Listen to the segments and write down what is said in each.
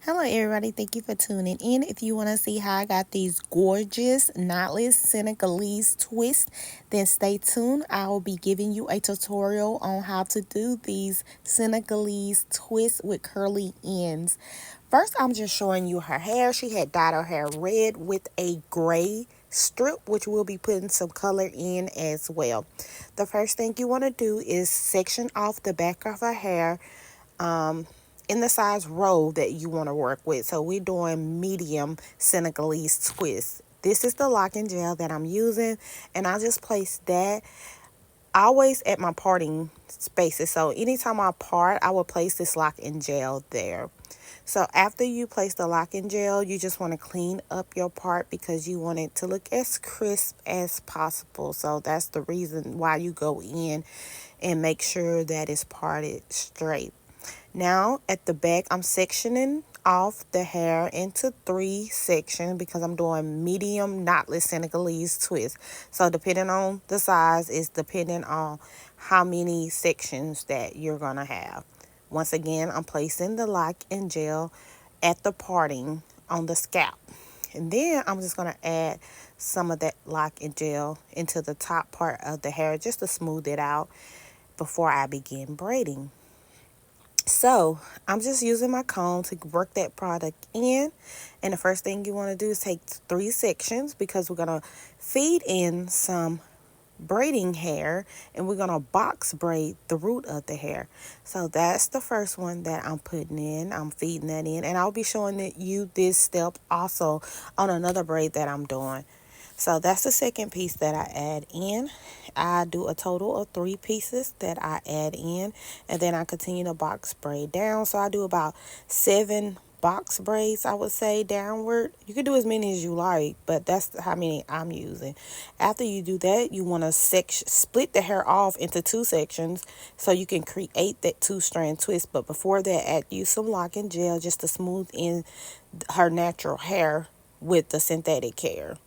Hello everybody, thank you for tuning in. If you want to see how I got these gorgeous knotless Senegalese twists, then stay tuned. I will be giving you a tutorial on how to do these Senegalese twists with curly ends. First, I'm just showing you her hair. She had dyed her hair red with a gray strip, which we'll be putting some color in as well. The first thing you want to do is section off the back of her hair in the size roll that you want to work with. So we're doing medium Senegalese twist. This is the locking gel that I'm using, and I just place that always at my parting spaces. So anytime I part, I will place this locking gel there. So after you place the locking gel, you just want to clean up your part because you want it to look as crisp as possible. So that's the reason why you go in and make sure that it's parted straight. Now at the back, I'm sectioning off the hair into 3 sections because I'm doing medium knotless Senegalese twist. So depending on the size is depending on how many sections that you're going to have. Once again, I'm placing the lock and gel at the parting on the scalp. And then I'm just going to add some of that lock and gel into the top part of the hair just to smooth it out before I begin braiding. So I'm just using my comb to work that product in. And the first thing you want to do is take 3 sections because we're going to feed in some braiding hair and we're going to box braid the root of the hair. So that's the first one that I'm putting in. I'm feeding that in, and I'll be showing you this step also on another braid that I'm doing. So that's the second piece that I add in. I do a total of 3 pieces that I add in, and then I continue to box braid down. So I do about 7 box braids, I would say, downward. You can do as many as you like, but that's how many I'm using. After you do that, you want to split the hair off into 2 sections so you can create that 2-strand twist. But before that, add you some locking gel just to smooth in her natural hair with the synthetic hair.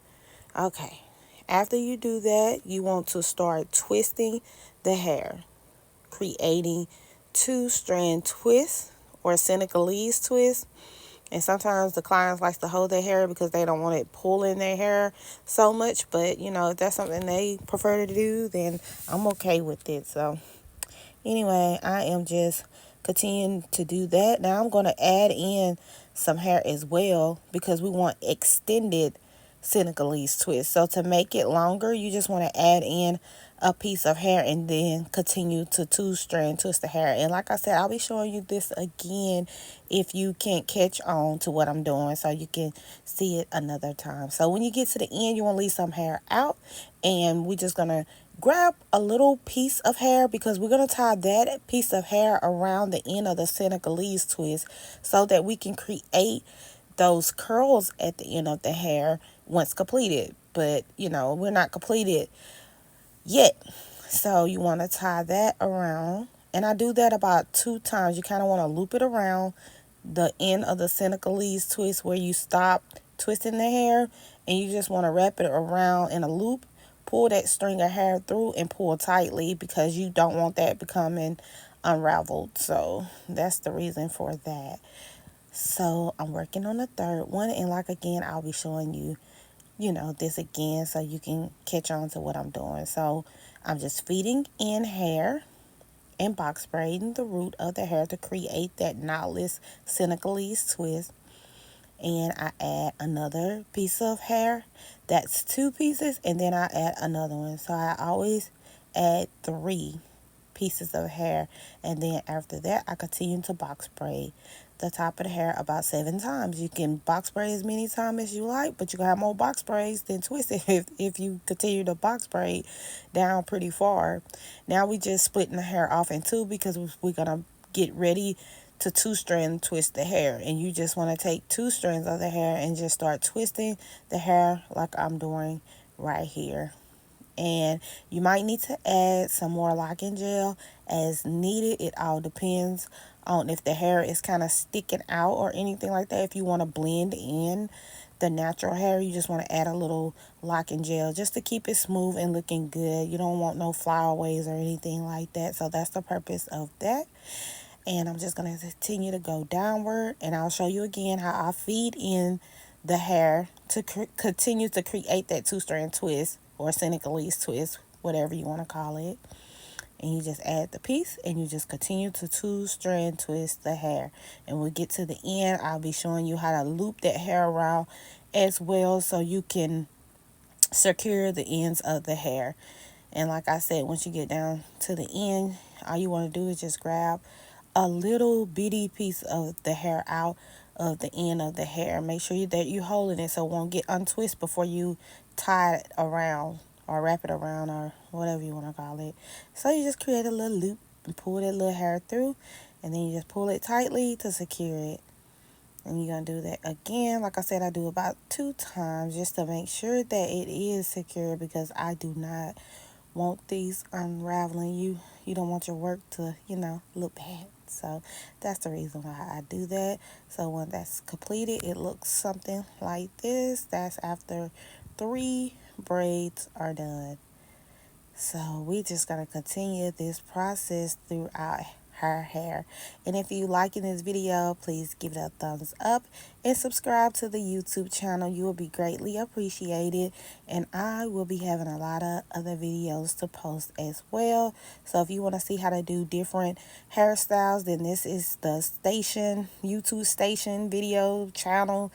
Okay, after you do that, you want to start twisting the hair, creating 2-strand twists or Senegalese twists. And sometimes the clients like to hold their hair because they don't want it pulling their hair so much. But, if that's something they prefer to do, then I'm okay with it. So, anyway, I am just continuing to do that. Now I'm going to add in some hair as well because we want extended Senegalese twist. So to make it longer, you just want to add in a piece of hair and then continue to 2-strand twist the hair. And like I said, I'll be showing you this again if you can't catch on to what I'm doing so you can see it another time. So when you get to the end, you want to leave some hair out, and we're just going to grab a little piece of hair because we're going to tie that piece of hair around the end of the Senegalese twist so that we can create those curls at the end of the hair once completed. But, we're not completed yet. So you want to tie that around. And I do that about 2 times. You kind of want to loop it around the end of the Senegalese twist where you stop twisting the hair, and you just want to wrap it around in a loop. Pull that string of hair through and pull tightly because you don't want that becoming unraveled. So that's the reason for that. So I'm working on the third one, and again, I'll be showing you, this again so you can catch on to what I'm doing. So I'm just feeding in hair and box braiding the root of the hair to create that knotless Senegalese twist. And I add another piece of hair. That's 2 pieces, and then I add another one. So I always add 3 pieces of hair, and then after that I continue to box braid the top of the hair about 7 times. You can box braid as many times as you like, but you can have more box braids than twist it if you continue to box braid down pretty far. Now we just splitting the hair off in 2 because we're gonna get ready to 2-strand twist the hair, and you just want to take 2 strands of the hair and just start twisting the hair like I'm doing right here. And you might need to add some more locking gel as needed. It all depends on if the hair is kind of sticking out or anything like that. If you want to blend in the natural hair, you just want to add a little locking gel just to keep it smooth and looking good. You don't want no flyaways or anything like that. So that's the purpose of that. And I'm just going to continue to go downward, and I'll show you again how I feed in the hair to continue to create that two-strand twist or Senegalese twist, whatever you want to call it. And you just add the piece and you just continue to two-strand twist the hair. And we'll get to the end, I'll be showing you how to loop that hair around as well, so you can secure the ends of the hair. And like I said, once you get down to the end, all you want to do is just grab a little bitty piece of the hair out of the end of the hair. Make sure that you're holding it so it won't get untwisted before you tie it around or wrap it around or whatever you want to call it. So you just create a little loop and pull that little hair through, and then you just pull it tightly to secure it. And you're going to do that again. Like I said, I do about 2 times just to make sure that it is secure, because I do not want these unraveling. You don't want your work to, look bad. So that's the reason why I do that. So when that's completed, it looks something like this. That's after 3 braids are done. So we just gonna continue this process throughout her hair. And if you liking this video, please give it a thumbs up and subscribe to the YouTube channel. You will be greatly appreciated, and I will be having a lot of other videos to post as well. So if you want to see how to do different hairstyles, then this is the YouTube station video channel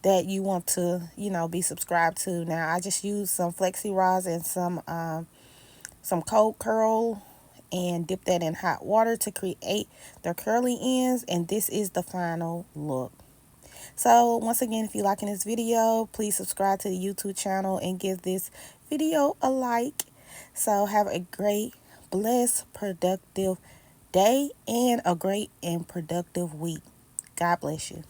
that you want to be subscribed to. Now I just use some flexi rods and some cold curl and dip that in hot water to create the curly ends, and this is the final look. So once again, if you're liking this video, please subscribe to the YouTube channel and give this video a like. So have a great, blessed, productive day and a great and productive week. God bless you.